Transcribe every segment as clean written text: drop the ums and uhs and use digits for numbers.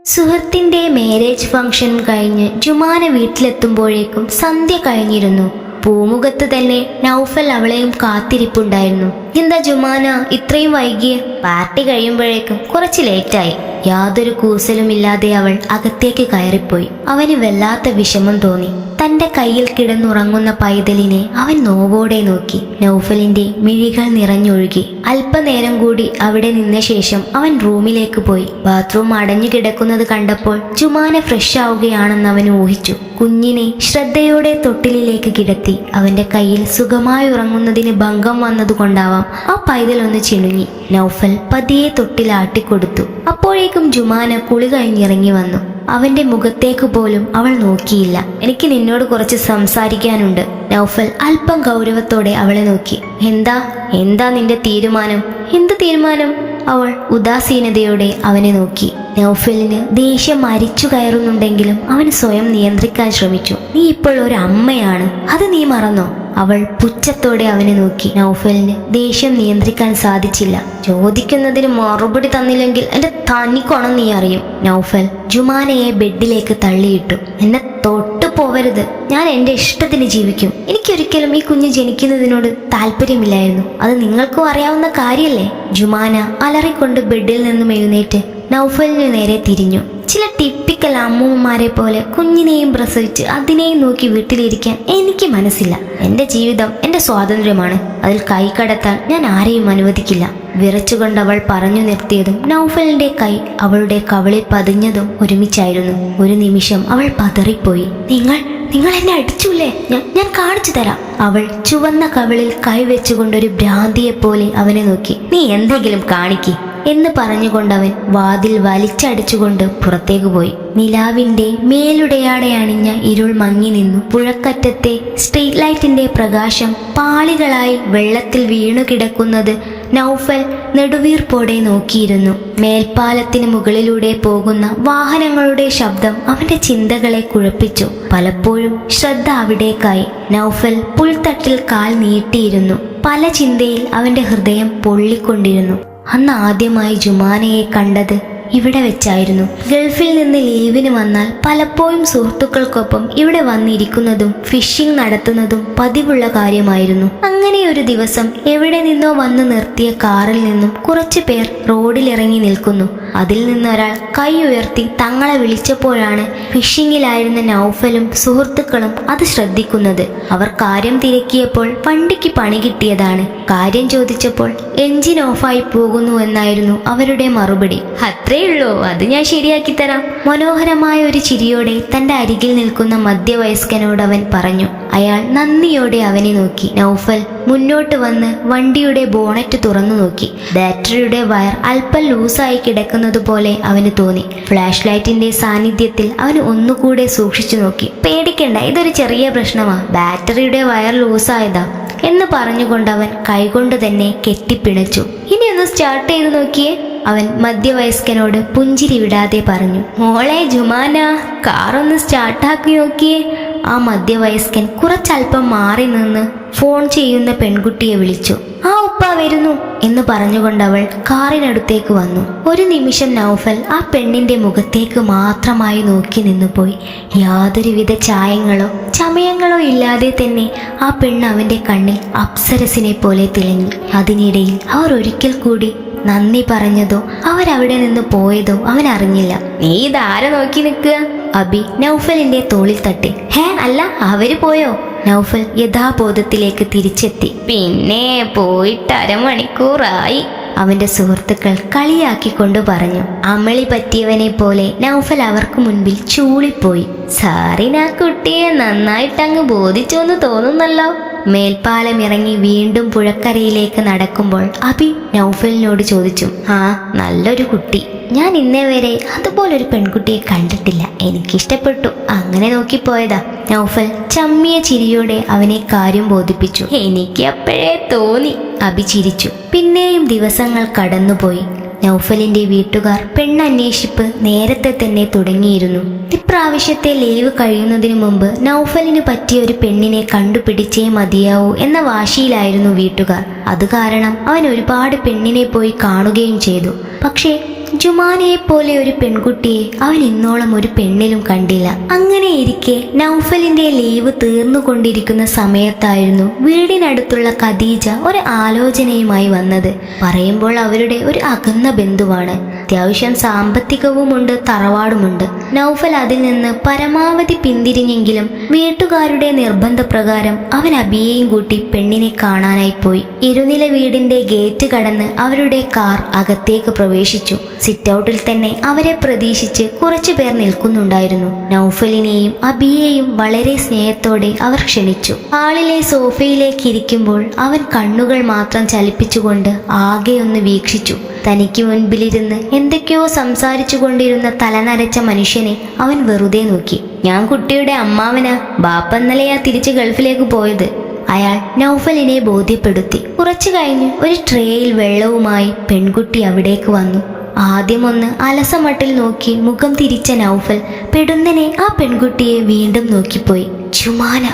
സുഹൃത്തിന്റെ marriage function കഴിഞ്ഞ് ജുമാന വീട്ടിലെത്തുമ്പോഴേക്കും സന്ധ്യ കഴിഞ്ഞിരുന്നു. പൂമുഖത്ത് തന്നെ നൗഫൽ അവളെയും കാത്തിരിപ്പുണ്ടായിരുന്നു. എന്താ ജുമാന ഇത്രയും വൈകിയ? പാർട്ടി കഴിയുമ്പോഴേക്കും കുറച്ച് ലേറ്റായി. യാതൊരു കൂസലുമില്ലാതെ അവൾ അകത്തേക്ക് കയറിപ്പോയി. അവന് വല്ലാത്ത വിഷമം തോന്നി. തന്റെ കയ്യിൽ കിടന്നുറങ്ങുന്ന പൈതലിനെ അവൻ നോവോടെ നോക്കി. നൗഫലിന്റെ മിഴികൾ നിറഞ്ഞൊഴുകി. അല്പനേരം കൂടി അവിടെ നിന്ന ശേഷം അവൻ റൂമിലേക്ക് പോയി. ബാത്റൂം അടഞ്ഞു കിടക്കുന്നത് കണ്ടപ്പോൾ ജുമാന ഫ്രഷ് ആവുകയാണെന്ന് അവൻ ഊഹിച്ചു. കുഞ്ഞിനെ ശ്രദ്ധയോടെ തൊട്ടിലിലേക്ക് കിടത്തി. അവന്റെ കയ്യിൽ സുഖമായി ഉറങ്ങുന്നതിന് ഭംഗം വന്നതുകൊണ്ടാവാം ആ പൈതൽ ഒന്ന് ചിണുങ്ങി. നൗഫൽ പതിയെ തൊട്ടിലാട്ടിക്കൊടുത്തു. അപ്പോഴേക്കും ജുമാന കുളി കഴിഞ്ഞിറങ്ങി വന്നു. അവന്റെ മുഖത്തേക്ക് പോലും അവൾ നോക്കിയില്ല. എനിക്ക് നിന്നോട് കുറച്ച് സംസാരിക്കാനുണ്ട്. നൗഫൽ അല്പം ഗൗരവത്തോടെ അവളെ നോക്കി. എന്താ നിന്റെ തീരുമാനം? എന്ത് തീരുമാനം? അവൾ ഉദാസീനതയോടെ അവനെ നോക്കി. നൗഫലിന് ദേഷ്യം അരിച്ചു കയറുന്നുണ്ടെങ്കിലും അവൻ സ്വയം നിയന്ത്രിക്കാൻ ശ്രമിച്ചു. നീ ഇപ്പോൾ ഒരു അമ്മയാണ്, അത് നീ മറന്നോ? അവൾ പുച്ഛത്തോടെ അവനെ നോക്കി. നൗഫലിന് ദേഷ്യം നിയന്ത്രിക്കാൻ സാധിച്ചില്ല. ചോദിക്കുന്നതിന് മറുപടി തന്നില്ലെങ്കിൽ എന്റെ തനിക്കൊണം നീ അറിയും. നൗഫൽ ജുമാനയെ ബെഡിലേക്ക് തള്ളിയിട്ടു. എന്നെ തൊട്ടു പോവരുത്. ഞാൻ എന്റെ ഇഷ്ടത്തിന് ജീവിക്കും. എനിക്കൊരിക്കലും ഈ കുഞ്ഞ് ജനിക്കുന്നതിനോട് താല്പര്യമില്ലായിരുന്നു. അത് നിങ്ങൾക്കും അറിയാവുന്ന കാര്യല്ലേ? ജുമാന അലറിക്കൊണ്ട് ബെഡിൽ നിന്നും എഴുന്നേറ്റ് നൗഫലിന് നേരെ തിരിഞ്ഞു. ചില ടിപ്പിക്കൽ അമ്മൂമ്മമാരെ പോലെ കുഞ്ഞിനെയും പ്രസവിച്ച് അതിനെയും നോക്കി വീട്ടിലിരിക്കാൻ എനിക്ക് മനസ്സില്ല. എന്റെ ജീവിതം എന്റെ സ്വാതന്ത്ര്യമാണ്. അതിൽ കൈകടത്താൻ ഞാൻ ആരെയും അനുവദിക്കില്ല. വിറച്ചുകൊണ്ട് അവൾ പറഞ്ഞു നിർത്തിയതും നൗഫലിന്റെ കൈ അവളുടെ കവിളിൽ പതിഞ്ഞതും ഒരുമിച്ചായിരുന്നു. ഒരു നിമിഷം അവൾ പതറിപ്പോയി. നിങ്ങൾ എന്നെ അടിച്ചൂല്ലേ? ഞാൻ കാണിച്ചു തരാം. അവൾ ചുവന്ന കവിളിൽ കൈവെച്ചുകൊണ്ടൊരു ഭ്രാന്തിയെപ്പോലെ അവനെ നോക്കി. നീ എന്തെങ്കിലും കാണിക്ക് എന്ന് പറഞ്ഞുകൊണ്ടവൻ വാതിൽ വലിച്ചടിച്ചുകൊണ്ട് പുറത്തേക്ക് പോയി. നിലാവിന്റെ മേലുടയാടെ അണിഞ്ഞ ഇരുൾ മങ്ങി നിന്നു. പുഴക്കറ്റത്തെ സ്ട്രീറ്റ് ലൈറ്റിന്റെ പ്രകാശം പാളികളായി വെള്ളത്തിൽ വീണുകിടക്കുന്നത് നൗഫൽ നെടുവീർപ്പോടെ നോക്കിയിരുന്നു. മേൽപ്പാലത്തിന് മുകളിലൂടെ പോകുന്ന വാഹനങ്ങളുടെ ശബ്ദം അവന്റെ ചിന്തകളെ കുഴപ്പിച്ചു. പലപ്പോഴും ശ്രദ്ധ അവിടേക്കായി. നൗഫൽ പുൽത്തട്ടിൽ കാൽ നീട്ടിയിരുന്നു. പല ചിന്തയിൽ അവന്റെ ഹൃദയം പൊള്ളിക്കൊണ്ടിരുന്നു. അന്ന് ആദ്യമായി ജുമാനയെ കണ്ടത് ഇവിടെ വെച്ചായിരുന്നു. ഗൾഫിൽ നിന്ന് ലീവിന് വന്നാൽ പലപ്പോഴും സുഹൃത്തുക്കൾക്കൊപ്പം ഇവിടെ വന്നിരിക്കുന്നതും ഫിഷിംഗ് നടത്തുന്നതും പതിവുള്ള കാര്യമായിരുന്നു. അങ്ങനെ ഒരു ദിവസം എവിടെ നിന്നോ വന്ന് നിർത്തിയ കാറിൽ നിന്നും കുറച്ചു പേർ റോഡിലിറങ്ങി നിൽക്കുന്നു. അതിൽ നിന്നൊരാൾ കൈ ഉയർത്തി തങ്ങളെ വിളിച്ചപ്പോഴാണ് ഫിഷിങ്ങിലായിരുന്ന നൗഫലും സുഹൃത്തുക്കളും അത് ശ്രദ്ധിക്കുന്നത്. അവർ കാര്യം തിരക്കിയപ്പോൾ വണ്ടിക്ക് പണി കിട്ടിയതാണ്. കാര്യം ചോദിച്ചപ്പോൾ എഞ്ചിൻ ഓഫായി പോകുന്നു എന്നായിരുന്നു അവരുടെ മറുപടി. അത്രേ ഉള്ളൂ, അത് ഞാൻ ശരിയാക്കി തരാം. മനോഹരമായ ഒരു ചിരിയോടെ തന്റെ അരികിൽ നിൽക്കുന്ന മധ്യവയസ്കനോട് അവൻ പറഞ്ഞു. അയാൾ നന്ദിയോടെ അവനെ നോക്കി. നൗഫൽ മുന്നോട്ട് വന്ന് വണ്ടിയുടെ ബോണറ്റ് തുറന്നു നോക്കി. ബാറ്ററിയുടെ വയർ അല്പം ലൂസായി കിടക്കുന്നത് പോലെ അവന് തോന്നി. ഫ്ലാഷ് ലൈറ്റിന്റെ സാന്നിധ്യത്തിൽ അവന് ഒന്നുകൂടെ സൂക്ഷിച്ചു നോക്കി. പേടിക്കണ്ട, ഇതൊരു ചെറിയ പ്രശ്നമാ, ബാറ്ററിയുടെ വയർ ലൂസായതാ എന്ന് പറഞ്ഞുകൊണ്ടവൻ കൈകൊണ്ട് തന്നെ കെട്ടിപ്പിണച്ചു. ഇനി ഒന്ന് സ്റ്റാർട്ട് ചെയ്ത് നോക്കിയേ, അവൻ മധ്യവയസ്കനോട് പുഞ്ചിരി വിടാതെ പറഞ്ഞു. മോളെ ജുമാന, കാറൊന്ന് സ്റ്റാർട്ടാക്കി നോക്കിയേ. ആ മധ്യവയസ്കൻ കുറച്ചല്പം മാറി നിന്ന് ഫോൺ ചെയ്യുന്ന പെൺകുട്ടിയെ വിളിച്ചു. ആ ഉപ്പ വരുന്നു എന്ന് പറഞ്ഞുകൊണ്ടവൾ കാറിനടുത്തേക്ക് വന്നു. ഒരു നിമിഷം നൗഫൽ ആ പെണ്ണിന്റെ മുഖത്തേക്ക് മാത്രമായി നോക്കി നിന്നുപോയി. യാതൊരുവിധ ചായങ്ങളോ ചമയങ്ങളോ ഇല്ലാതെ തന്നെ ആ പെണ്ണ് അവന്റെ കണ്ണിൽ അപ്സരസിനെ പോലെ തിളങ്ങി. അതിനിടയിൽ അവർ ഒരിക്കൽ കൂടി നന്ദി പറഞ്ഞതോ അവരവിടെ നിന്ന് പോയതോ അവൻ അറിഞ്ഞില്ല. നീ ഇതാരെ നോക്കി നിൽക്കുക? അബി നൗഫലിന്റെ തോളിൽ തട്ടി. അല്ല, അവര് പോയോ? നൗഫൽ യഥാബോധത്തിലേക്ക് തിരിച്ചെത്തി. പിന്നെ പോയിട്ട് അരമണിക്കൂറായി, അവന്റെ സുഹൃത്തുക്കൾ കളിയാക്കിക്കൊണ്ട് പറഞ്ഞു. അമളി പറ്റിയവനെ പോലെ നൗഫൽ അവർക്ക് മുൻപിൽ ചൂളിപ്പോയി. സാറിന് ആ കുട്ടിയെ നന്നായിട്ടങ്ങ് ബോധിച്ചോന്ന് തോന്നുന്നല്ലോ. മേൽപ്പാലം ഇറങ്ങി വീണ്ടും പുഴക്കരയിലേക്ക് നടക്കുമ്പോൾ അബി നൗഫലിനോട് ചോദിച്ചു. നല്ലൊരു കുട്ടി. ഞാൻ ഇന്നേ വരെ അതുപോലൊരു പെൺകുട്ടിയെ കണ്ടിട്ടില്ല. എനിക്കിഷ്ടപ്പെട്ടു, അങ്ങനെ നോക്കിപ്പോയതാ. നൗഫൽ ചമ്മിയ ചിരിയോടെ അവനെ കാര്യം ബോധിപ്പിച്ചു. എനിക്ക് അപ്പോഴേ തോന്നി, അബി ചിരിച്ചു. പിന്നെയും ദിവസങ്ങൾ കടന്നുപോയി. നൗഫലിന്റെ വീട്ടുകാർ പെണ്ണന്വേഷിപ്പ് നേരത്തെ തന്നെ തുടങ്ങിയിരുന്നു. ഇപ്രാവശ്യത്തെ ലീവ് കഴിയുന്നതിന് മുമ്പ് നൗഫലിന് പറ്റിയ ഒരു പെണ്ണിനെ കണ്ടുപിടിച്ചേ മതിയാവൂ എന്ന വാശിയിലായിരുന്നു വീട്ടുകാർ. അത് കാരണം അവൻ ഒരുപാട് പെണ്ണിനെ പോയി കാണുകയും ചെയ്തു. പക്ഷേ ജുമാനയെ പോലെ ഒരു പെൺകുട്ടിയെ അവൻ ഇന്നോളം ഒരു പെണ്ണിലും കണ്ടില്ല. അങ്ങനെ ഇരിക്കെ നൗഫലിന്റെ ലീവ് തീർന്നുകൊണ്ടിരിക്കുന്ന സമയത്തായിരുന്നു വീടിനടുത്തുള്ള ഖദീജ ഒരു ആലോചനയുമായി വന്നത്. പറയുമ്പോൾ അവരുടെ ഒരു അകന്ന ബന്ധുവാണ്. അത്യാവശ്യം സാമ്പത്തികവുമുണ്ട്, തറവാടുമുണ്ട്. നൗഫൽ അതിൽ നിന്ന് പരമാവധി പിന്തിരിഞ്ഞെങ്കിലും വീട്ടുകാരുടെ നിർബന്ധപ്രകാരം അവൻ അബിയെയും കൂട്ടി പെണ്ണിനെ കാണാനായി പോയി. ഇരുനില വീടിന്റെ ഗേറ്റ് കടന്ന് അവരുടെ കാർ അകത്തേക്ക് പ്രവേശിച്ചു. സിറ്റ് ഔട്ടിൽ തന്നെ അവരെ പ്രതീക്ഷിച്ച് കുറച്ചു പേർ നിൽക്കുന്നുണ്ടായിരുന്നു. നൗഫലിനെയും അബിയെയും വളരെ സ്നേഹത്തോടെ അവർ ക്ഷണിച്ചു. ഹാളിലെ സോഫയിലേക്ക് ഇരിക്കുമ്പോൾ അവൻ കണ്ണുകൾ മാത്രം ചലിപ്പിച്ചുകൊണ്ട് ആകെ ഒന്ന് വീക്ഷിച്ചു. തനിക്ക് മുൻപിലിരുന്ന് എന്തൊക്കെയോ സംസാരിച്ചു കൊണ്ടിരുന്ന തലനരച്ച മനുഷ്യനെ അവൻ വെറുതെ നോക്കി. ഞാൻ കുട്ടിയുടെ അമ്മാവനാ, ബാപ്പ ഇന്നലെയാ തിരിച്ച് ഗൾഫിലേക്ക് പോയത്, അയാൾ നൗഫലിനെ ബോധ്യപ്പെടുത്തി. കുറച്ചു കഴിഞ്ഞ് ഒരു ട്രേയിൽ വെള്ളവുമായി പെൺകുട്ടി അവിടേക്ക് വന്നു. ആദ്യമൊന്ന് അലസമട്ടിൽ നോക്കി മുഖം തിരിച്ച നൗഫൽ പെടുന്നനെ ആ പെൺകുട്ടിയെ വീണ്ടും നോക്കിപ്പോയി. ജുമാന!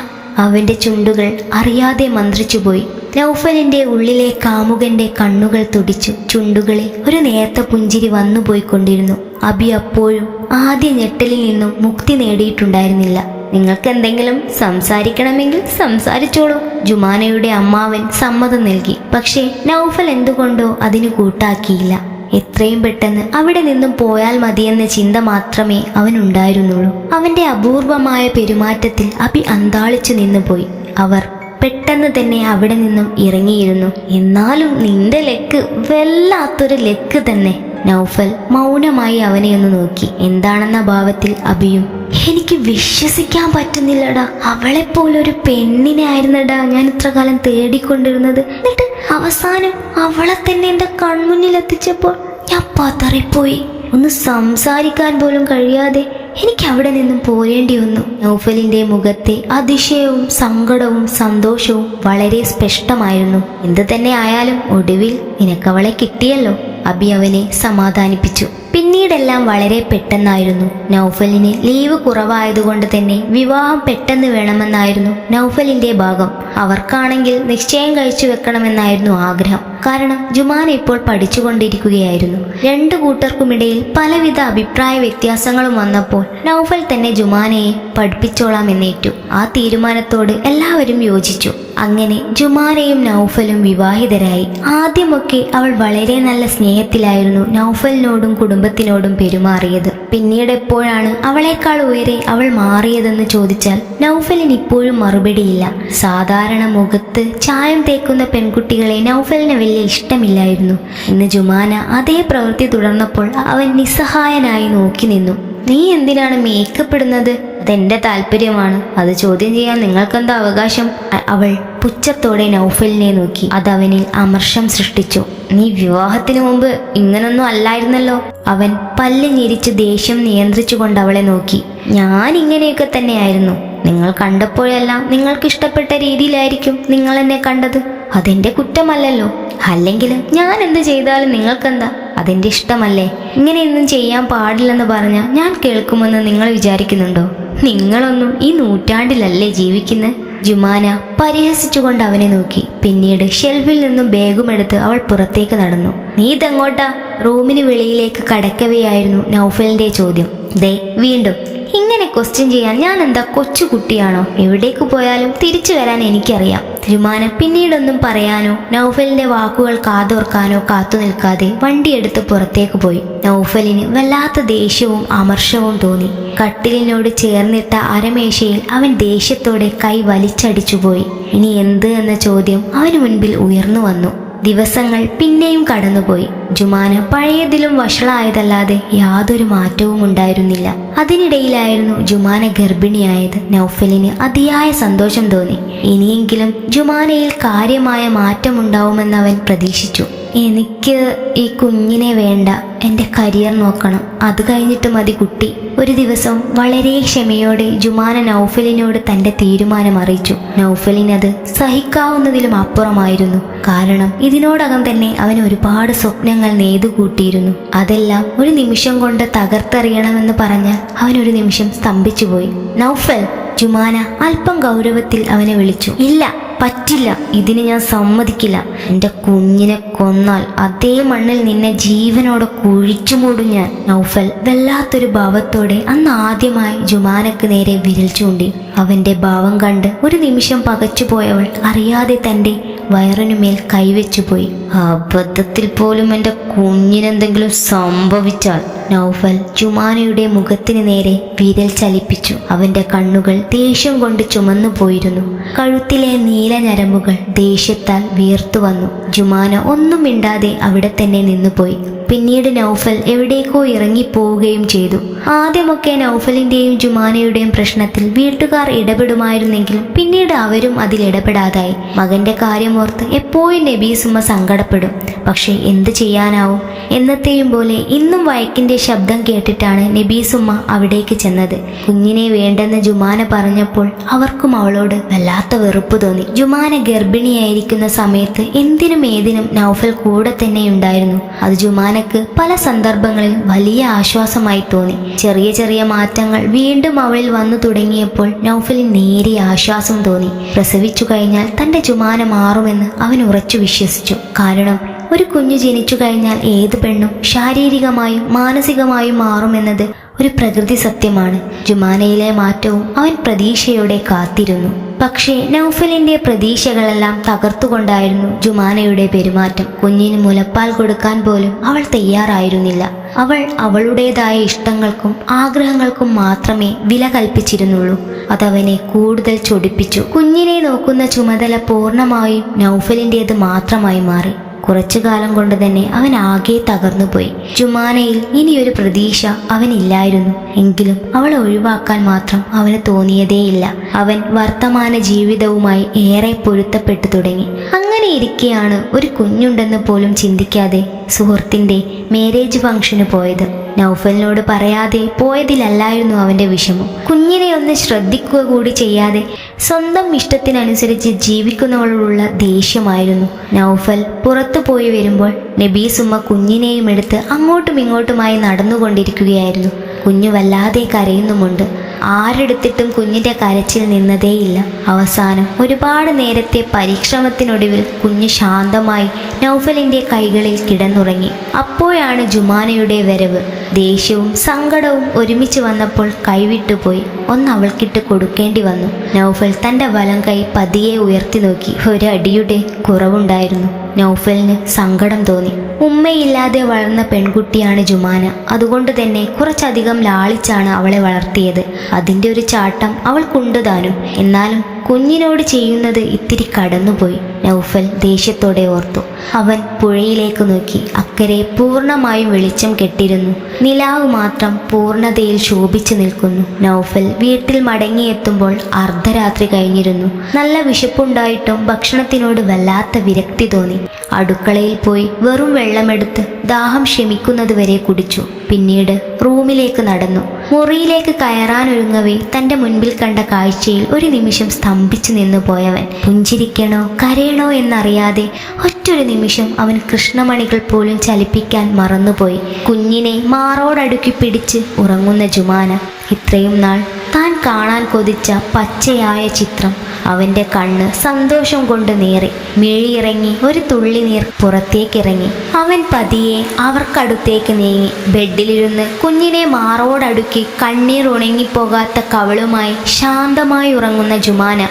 അവന്റെ ചുണ്ടുകൾ അറിയാതെ മന്ത്രിച്ചുപോയി. നൗഫലിന്റെ ഉള്ളിലെ കാമുകന്റെ കണ്ണുകൾ തുടിച്ചു. ചുണ്ടുകളിൽ ഒരു നേർത്ത പുഞ്ചിരി വന്നുപോയിക്കൊണ്ടിരുന്നു. അബി അപ്പോഴും ആദ്യ ഞെട്ടലിൽ നിന്നും മുക്തി നേടിയിട്ടുണ്ടായിരുന്നില്ല. നിങ്ങൾക്ക് എന്തെങ്കിലും സംസാരിക്കണമെങ്കിൽ സംസാരിച്ചോളൂ. ജുമാനയുടെ അമ്മാവൻ സമ്മതം നൽകി. പക്ഷേ നൗഫൽ എന്തുകൊണ്ടോ അതിന് കൂട്ടാക്കിയില്ല. എത്രയും പെട്ടെന്ന് അവിടെ നിന്നും പോയാൽ മതിയെന്ന ചിന്ത മാത്രമേ അവനുണ്ടായിരുന്നുള്ളൂ. അവന്റെ അപൂർവമായ പെരുമാറ്റത്തിൽ അബി അന്താളിച്ചു നിന്നുപോയി. അവർ പെട്ടെന്ന് തന്നെ അവിടെ നിന്നും ഇറങ്ങിയിരുന്നു. എന്നാലും നിന്റെ ലെക്ക് വല്ലാത്തൊരു ലെക്ക് തന്നെ. നൗഫൽ മൗനമായി അവനെ ഒന്ന് നോക്കി. എന്താണെന്ന ഭാവത്തിൽ അബിയും. എനിക്ക് വിശ്വസിക്കാൻ പറ്റുന്നില്ലടാ, അവളെപ്പോലൊരു പെണ്ണിനെ ആയിരുന്നടാ ഞാൻ ഇത്ര കാലം തേടിക്കൊണ്ടിരുന്നത്. എന്നിട്ട് അവസാനം അവളെ തന്നെ എൻ്റെ കൺമുന്നിലെത്തിച്ചപ്പോൾ ഞാൻ പതറിപ്പോയി. ഒന്ന് സംസാരിക്കാൻ പോലും കഴിയാതെ എനിക്ക് അവിടെ നിന്നും പോരേണ്ടി വന്നു. നൗഫലിന്റെ മുഖത്തെ അതിശയവും സങ്കടവും സന്തോഷവും വളരെ സ്പഷ്ടമായിരുന്നു. എന്ത് തന്നെ ആയാലും ഒടുവിൽ നിനക്കവളെ കിട്ടിയല്ലോ, അബി അവനെ സമാധാനിപ്പിച്ചു. പിന്നീടെല്ലാം വളരെ പെട്ടെന്നായിരുന്നു. നൗഫലിന് ലീവ് കുറവായതുകൊണ്ട് തന്നെ വിവാഹം പെട്ടെന്ന് വേണമെന്നായിരുന്നു നൗഫലിന്റെ ഭാഗം. അവർക്കാണെങ്കിൽ നിശ്ചയം കഴിച്ചു വെക്കണമെന്നായിരുന്നു ആഗ്രഹം. കാരണം ജുമാന ഇപ്പോൾ പഠിച്ചുകൊണ്ടിരിക്കുകയായിരുന്നു. രണ്ടു കൂട്ടർക്കുമിടയിൽ പലവിധ അഭിപ്രായ വ്യത്യാസങ്ങളും വന്നപ്പോൾ നൗഫൽ തന്നെ ജുമാനയെ പഠിപ്പിച്ചോളാമെന്നേറ്റു. ആ തീരുമാനത്തോട് എല്ലാവരും യോജിച്ചു. അങ്ങനെ ജുമാനയും നൗഫലും വിവാഹിതരായി. ആദ്യമൊക്കെ അവൾ വളരെ നല്ല സ്നേഹത്തിലായിരുന്നു നൗഫലിനോടും കുടുംബത്തിനോടും പെരുമാറിയത്. പിന്നീട് എപ്പോഴാണ് അവളെക്കാൾ ഉയരെ അവൾ മാറിയതെന്ന് ചോദിച്ചാൽ നൗഫലിന് ഇപ്പോഴും മറുപടിയില്ല. സാധാരണ മുഖത്ത് ചായം തേക്കുന്ന പെൺകുട്ടികളെ നൗഫലിന് വലിയ ഇഷ്ടമില്ലായിരുന്നു. ഇന്ന് ജുമാന അതേ പ്രവൃത്തി തുടർന്നപ്പോൾ അവൻ നിസ്സഹായനായി നോക്കി നിന്നു. നീ എന്തിനാണ് മേക്കപ്പ് ഇടുന്നത്? അതെന്റെ താല്പര്യമാണ്, അത് ചോദ്യം ചെയ്യാൻ നിങ്ങൾക്കെന്താ അവകാശം? അവൾ പുച്ഛത്തോടെ നൗഫലിനെ നോക്കി. അതവനിൽ അമർഷം സൃഷ്ടിച്ചു. നീ വിവാഹത്തിന് മുമ്പ് ഇങ്ങനൊന്നും അല്ലായിരുന്നല്ലോ. അവൻ പല്ല് ഞെരിച്ച് ദേഷ്യം നിയന്ത്രിച്ചുകൊണ്ട് അവളെ നോക്കി. ഞാൻ ഇങ്ങനെയൊക്കെ തന്നെയായിരുന്നു. നിങ്ങൾ കണ്ടപ്പോഴെല്ലാം നിങ്ങൾക്ക് ഇഷ്ടപ്പെട്ട രീതിയിലായിരിക്കും നിങ്ങൾ എന്നെ കണ്ടത്. അതെന്റെ കുറ്റമല്ലല്ലോ. അല്ലെങ്കിലും ഞാൻ എന്ത് ചെയ്താലും നിങ്ങൾക്കെന്താ? അതെന്റെ ഇഷ്ടമല്ലേ. ഇങ്ങനെയൊന്നും ചെയ്യാൻ പാടില്ലെന്ന് പറഞ്ഞാൽ ഞാൻ കേൾക്കുമെന്ന് നിങ്ങൾ വിചാരിക്കുന്നുണ്ടോ? നിങ്ങളൊന്നും ഈ നൂറ്റാണ്ടിലല്ലേ ജീവിക്കുന്നത്? ജുമാന പരിഹസിച്ചുകൊണ്ട് അവനെ നോക്കി. പിന്നീട് ഷെൽഫിൽ നിന്നും ബാഗുമെടുത്ത് അവൾ പുറത്തേക്ക് നടന്നു. നീ ഇതെങ്ങോട്ടാ? റൂമിന് വെളിയിലേക്ക് കടക്കവെയായിരുന്നു നൗഫലിന്റെ ചോദ്യം. ദേ വീണ്ടും ഇങ്ങനെ ക്വസ്റ്റ്യൻ ചെയ്യാൻ ഞാൻ എന്താ കൊച്ചു കുട്ടിയാണോ? എവിടേക്ക് പോയാലും തിരിച്ചു വരാൻ എനിക്കറിയാം. ജുമാന പിന്നീടൊന്നും പറയാനോ നൗഫലിന്റെ വാക്കുകൾ കാതോർക്കാനോ കാത്തു നിൽക്കാതെ വണ്ടിയെടുത്ത് പുറത്തേക്ക് പോയി. നൗഫലിന് വല്ലാത്ത ദേഷ്യവും അമർഷവും തോന്നി. കട്ടിലിനോട് ചേർന്നിട്ട അരമേശയിൽ അവൻ ദേഷ്യത്തോടെ കൈ വലിച്ചടിച്ചുപോയി. ഇനി എന്ത് എന്ന ചോദ്യം അവന് മുൻപിൽ ഉയർന്നു വന്നു. ദിവസങ്ങൾ പിന്നെയും കടന്നുപോയി. ജുമാന പഴയതിലും വഷളായതല്ലാതെ യാതൊരു മാറ്റവും ഉണ്ടായിരുന്നില്ല. അതിനിടയിലായിരുന്നു ജുമാന ഗർഭിണിയായത്. നൗഫലിന് അതിയായ സന്തോഷം തോന്നി. ഇനിയെങ്കിലും ജുമാനയിൽ കാര്യമായ മാറ്റമുണ്ടാവുമെന്ന് അവൻ പ്രതീക്ഷിച്ചു. എനിക്ക് ഈ കുഞ്ഞിനെ വേണ്ട, എൻ്റെ കരിയർ നോക്കണം, അത് കഴിഞ്ഞിട്ട് മതി കുട്ടി. ഒരു ദിവസം വളരെ ക്ഷമയോടെ ജുമാന നൗഫലിനോട് തൻ്റെ തീരുമാനം അറിയിച്ചു. നൗഫലിനത് സഹിക്കാവുന്നതിലും അപ്പുറമായിരുന്നു. കാരണം ഇതിനോടകം തന്നെ അവൻ ഒരുപാട് സ്വപ്നങ്ങൾ നെയ്തുകൂട്ടിയിരുന്നു. അതെല്ലാം ഒരു നിമിഷം കൊണ്ട് തകർത്തെറിയണമെന്ന് പറഞ്ഞാൽ അവൻ ഒരു നിമിഷം സ്തംഭിച്ചുപോയി. നൗഫൽ! ജുമാന അല്പം ഗൗരവത്തിൽ അവനെ വിളിച്ചു. ഇല്ല, പറ്റില്ല, ഇതിന് ഞാൻ സമ്മതിക്കില്ല. എൻ്റെ കുഞ്ഞിനെ കൊന്നാൽ അതേ മണ്ണിൽ നിന്നെ ജീവനോടെ കുഴിച്ചു മൂടും ഞാൻ. നൗഫൽ വല്ലാത്തൊരു ഭാവത്തോടെ അന്ന് ആദ്യമായി ജുമാനക്ക് നേരെ വിരൽ ചൂണ്ടി. അവന്റെ ഭാവം കണ്ട് ഒരു നിമിഷം പകച്ചുപോയവൾ അറിയാതെ തൻ്റെ വയറിനുമേൽ കൈവച്ചുപോയി. അബദ്ധത്തിൽ പോലും എൻ്റെ കുഞ്ഞിനെന്തെങ്കിലും സംഭവിച്ചാൽ. നൗഫൽ ജുമാനയുടെ മുഖത്തിന് നേരെ വിരൽ ചലിപ്പിച്ചു. അവന്റെ കണ്ണുകൾ ദേഷ്യം കൊണ്ട് ചുമന്നു പോയിരുന്നു. കഴുത്തിലെ നീല ഞരമ്പുകൾ ദേഷ്യത്താൽ വീർത്തു വന്നു. ജുമാന ഒന്നും മിണ്ടാതെ അവിടെ തന്നെ നിന്നുപോയി. പിന്നീട് നൗഫൽ എവിടേക്കോ ഇറങ്ങിപ്പോവുകയും ചെയ്തു. ആദ്യമൊക്കെ നൗഫലിന്റെയും ജുമാനയുടെയും പ്രശ്നത്തിൽ വീട്ടുകാർ ഇടപെടുമായിരുന്നെങ്കിലും പിന്നീട് അവരും അതിൽ ഇടപെടാതായി. മകന്റെ കാര്യമോർത്ത് എപ്പോഴും നബീസുമ്മ സങ്കടപ്പെടും. പക്ഷെ എന്ത് ചെയ്യാനാവും? എന്നത്തെയും പോലെ ഇന്നും വയക്കിന്റെ ശബ്ദം കേട്ടിട്ടാണ് നബീസുമ്മ അവിടേക്ക് ചെന്നത്. കുഞ്ഞിനെ വേണ്ടെന്ന് ജുമാന പറഞ്ഞപ്പോൾ അവർക്കും അവളോട് വല്ലാത്ത വെറുപ്പ് തോന്നി. ജുമാന ഗർഭിണിയായിരിക്കുന്ന സമയത്ത് എന്തിനും ഏതിനും നൗഫൽ കൂടെ തന്നെ ഉണ്ടായിരുന്നു. അത് ജുമാനക്ക് പല സന്ദർഭങ്ങളിൽ വലിയ ആശ്വാസമായി തോന്നി. ചെറിയ ചെറിയ മാറ്റങ്ങൾ വീണ്ടും അവളിൽ വന്നു തുടങ്ങിയപ്പോൾ നൗഫലിന് നേരിയ ആശ്വാസം തോന്നി. പ്രസവിച്ചു കഴിഞ്ഞാൽ തന്റെ ജുമാന മാറുമെന്ന് അവൻ ഉറച്ചു വിശ്വസിച്ചു. കാരണം ഒരു കുഞ്ഞു ജനിച്ചു കഴിഞ്ഞാൽ ഏത് പെണ്ണും ശാരീരികമായും മാനസികമായും മാറുമെന്നത് ഒരു പ്രകൃതി സത്യമാണ്. ജുമാനയിലെ മാറ്റവും അവൻ പ്രതീക്ഷയോടെ കാത്തിരുന്നു. പക്ഷേ നൗഫലിന്റെ പ്രതീക്ഷകളെല്ലാം തകർത്തുകൊണ്ടായിരുന്നു ജുമാനയുടെ പെരുമാറ്റം. കുഞ്ഞിന് മുലപ്പാൽ കൊടുക്കാൻ പോലും അവൾ തയ്യാറായിരുന്നില്ല. അവൾ അവളുടേതായ ഇഷ്ടങ്ങൾക്കും ആഗ്രഹങ്ങൾക്കും മാത്രമേ വില കൽപ്പിച്ചിരുന്നുള്ളൂ. അതവനെ കൂടുതൽ ചൊടിപ്പിച്ചു. കുഞ്ഞിനെ നോക്കുന്ന ചുമതല പൂർണ്ണമായും നൗഫലിൻ്റേത് മാത്രമായി മാറി. കുറച്ചു കാലം കൊണ്ട് തന്നെ അവൻ ആകെ തകർന്നുപോയി. ജുമാനയിൽ ഇനിയൊരു പ്രതീക്ഷ അവനില്ലായിരുന്നു. എങ്കിലും അവളെ ഒഴിവാക്കാൻ മാത്രം അവന് തോന്നിയതേയില്ല. അവൻ വർത്തമാന ജീവിതവുമായി ഏറെ പൊരുത്തപ്പെട്ടു തുടങ്ങി. അങ്ങനെ ഇരിക്കെയാണ് ഒരു കുഞ്ഞുണ്ടെന്ന് പോലും ചിന്തിക്കാതെ സുഹൃത്തിന്റെ മാരേജ് ഫംഗ്ഷന് പോയത്. നൗഫലിനോട് പറയാതെ പോയതിലല്ലായിരുന്നു അവന്റെ വിഷമം. കുഞ്ഞിനെ ഒന്ന് ശ്രദ്ധിക്കുക കൂടി ചെയ്യാതെ സ്വന്തം ഇഷ്ടത്തിനനുസരിച്ച് ജീവിക്കുന്നവളോടുള്ള ദേഷ്യമായിരുന്നു. നൗഫൽ പുറത്തു പോയി വരുമ്പോൾ നബീസുമ്മ കുഞ്ഞിനെയും എടുത്ത് അങ്ങോട്ടും ഇങ്ങോട്ടുമായി നടന്നുകൊണ്ടിരിക്കുകയായിരുന്നു. കുഞ്ഞു വല്ലാതെ കരയുന്നുമുണ്ട്. ആരെടുത്തിട്ടും കുഞ്ഞിന്റെ കരച്ചിൽ നിന്നതേയില്ല. അവസാനം ഒരുപാട് നേരത്തെ പരിശ്രമത്തിനൊടുവിൽ കുഞ്ഞ് ശാന്തമായി നൗഫലിന്റെ കൈകളിൽ കിടന്നുറങ്ങി. അപ്പോഴാണ് ജുമാനയുടെ വരവ്. ദേഷ്യവും സങ്കടവും ഒരുമിച്ച് വന്നപ്പോൾ കൈവിട്ടുപോയി. ഒന്ന് അവൾക്കിട്ട് കൊടുക്കേണ്ടി വന്നു. നൗഫൽ തന്റെ വലം കൈ പതിയെ ഉയർത്തി നോക്കി. ഒരടിയുടെ കുറവുണ്ടായിരുന്നു. നൗഫലിന് സങ്കടം തോന്നി. ഉമ്മയില്ലാതെ വളർന്ന പെൺകുട്ടിയാണ് ജുമാന. അതുകൊണ്ട് തന്നെ കുറച്ചധികം ലാളിച്ചാണ് അവളെ വളർത്തിയത്. അതിൻ്റെ ഒരു ചാട്ടം അവൾക്കുണ്ട് താനും. എന്നാലും കുഞ്ഞിനോട് ചെയ്യുന്നത് ഇത്തിരി കടന്നുപോയി. നൗഫൽ ദേഷ്യത്തോടെ ഓർത്തു. അവൻ പുഴയിലേക്ക് നോക്കി. അക്കരെ പൂർണ്ണമായും വെളിച്ചം കെട്ടിരുന്നു. നിലാവ് മാത്രം പൂർണ്ണതയിൽ ശോഭിച്ചു നിൽക്കുന്നു. നൗഫൽ വീട്ടിൽ മടങ്ങിയെത്തുമ്പോൾ അർദ്ധരാത്രി കഴിഞ്ഞിരുന്നു. നല്ല വിശപ്പുണ്ടായിട്ടും ഭക്ഷണത്തിനോട് വല്ലാത്ത വിരക്തി തോന്നി. അടുക്കളയിൽ പോയി വെറും വെള്ളമെടുത്ത് ദാഹം ശമിക്കുന്നതുവരെ കുടിച്ചു. പിന്നീട് റൂമിലേക്ക് നടന്നു. മുറിയിലേക്ക് കയറാനൊരുങ്ങവേ തന്റെ മുൻപിൽ കണ്ട കാഴ്ചയിൽ ഒരു നിമിഷം സ്തംഭിച്ചു നിന്നു പോയവൻ പുഞ്ചിരിക്കണോ കരയണോ എന്നറിയാതെ ഒറ്റൊരു നിമിഷം അവൻ കൃഷ്ണമണികൾ പോലും ചലിപ്പിക്കാൻ മറന്നുപോയി. കുഞ്ഞിനെ മാറോടടുക്കി പിടിച്ച് ഉറങ്ങുന്ന ജുമാന. ഇത്രയും നാൾ താൻ കാണാൻ കൊതിച്ച പച്ചയായ ചിത്രം. അവന്റെ കണ്ണ് സന്തോഷം കൊണ്ട് നീറി. മിഴിയിറങ്ങി ഒരു തുള്ളി നീർ പുറത്തേക്കിറങ്ങി. അവൻ പതിയെ അവർക്കടുത്തേക്ക് നീങ്ങി. ബെഡിലിരുന്ന് കുഞ്ഞിനെ മാറോടടുക്കി കണ്ണീർ ഉണങ്ങിപ്പോകാത്ത കവളുമായി ശാന്തമായി ഉറങ്ങുന്ന ജുമാന.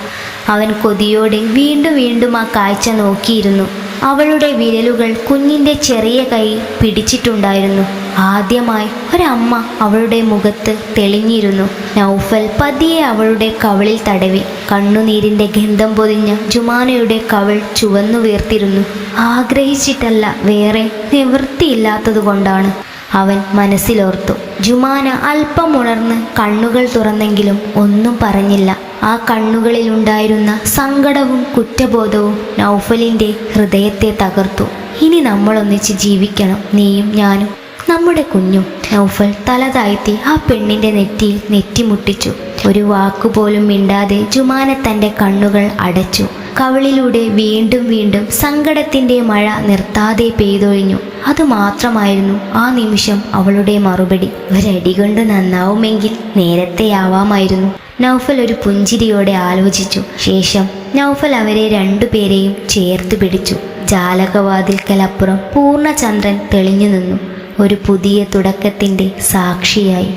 അവൻ കൊതിയോടെ വീണ്ടും വീണ്ടും ആ കാഴ്ച നോക്കിയിരുന്നു. അവളുടെ വിരലുകൾ കുഞ്ഞിൻ്റെ ചെറിയ കൈ പിടിച്ചിട്ടുണ്ടായിരുന്നു. ആദ്യമായി ഒരമ്മ അവളുടെ മുഖത്ത് തെളിഞ്ഞിരുന്നു. നൗഫൽ പതിയെ അവളുടെ കവിളിൽ തടവി. കണ്ണുനീരിൻ്റെ ഗന്ധം പൊതിഞ്ഞ ജുമാനയുടെ കവിൾ ചുവന്നു വീർത്തിരുന്നു. ആഗ്രഹിച്ചിട്ടല്ല, വേറെ നിവൃത്തിയില്ലാത്തതുകൊണ്ടാണ് അവൻ മനസ്സിലോർത്തു. ജുമാന അല്പം ഉണർന്ന് കണ്ണുകൾ തുറന്നെങ്കിലും ഒന്നും പറഞ്ഞില്ല. ആ കണ്ണുകളിലുണ്ടായിരുന്ന സങ്കടവും കുറ്റബോധവും നൗഫലിൻ്റെ ഹൃദയത്തെ തകർത്തു. ഇനി നമ്മളൊന്നിച്ച് ജീവിക്കണം, നീയും ഞാനും, നമ്മുടെ കുഞ്ഞും. നൗഫൽ തല താഴ്ത്തി ആ പെണ്ണിൻ്റെ നെറ്റിയിൽ നെറ്റിമുട്ടിച്ചു. ഒരു വാക്കുപോലും മിണ്ടാതെ ജുമാന തൻ്റെ കണ്ണുകൾ അടച്ചു. കവിളിലൂടെ വീണ്ടും വീണ്ടും സങ്കടത്തിൻ്റെ മഴ നിർത്താതെ പെയ്തൊഴിഞ്ഞു. അതുമാത്രമായിരുന്നു ആ നിമിഷം അവളുടെ മറുപടി. ഒരടി കൊണ്ട് നന്നാവുമെങ്കിൽ നേരത്തെയാവാമായിരുന്നു. നൗഫൽ ഒരു പുഞ്ചിരിയോടെ ആലോചിച്ചു. ശേഷം നൗഫൽ അവരെ രണ്ടുപേരെയും ചേർത്ത് പിടിച്ചു. ജാലകവാതിൽക്കലപ്പുറം പൂർണ്ണചന്ദ്രൻ തെളിഞ്ഞു നിന്നു, ഒരു പുതിയ തുടക്കത്തിൻ്റെ സാക്ഷിയായി.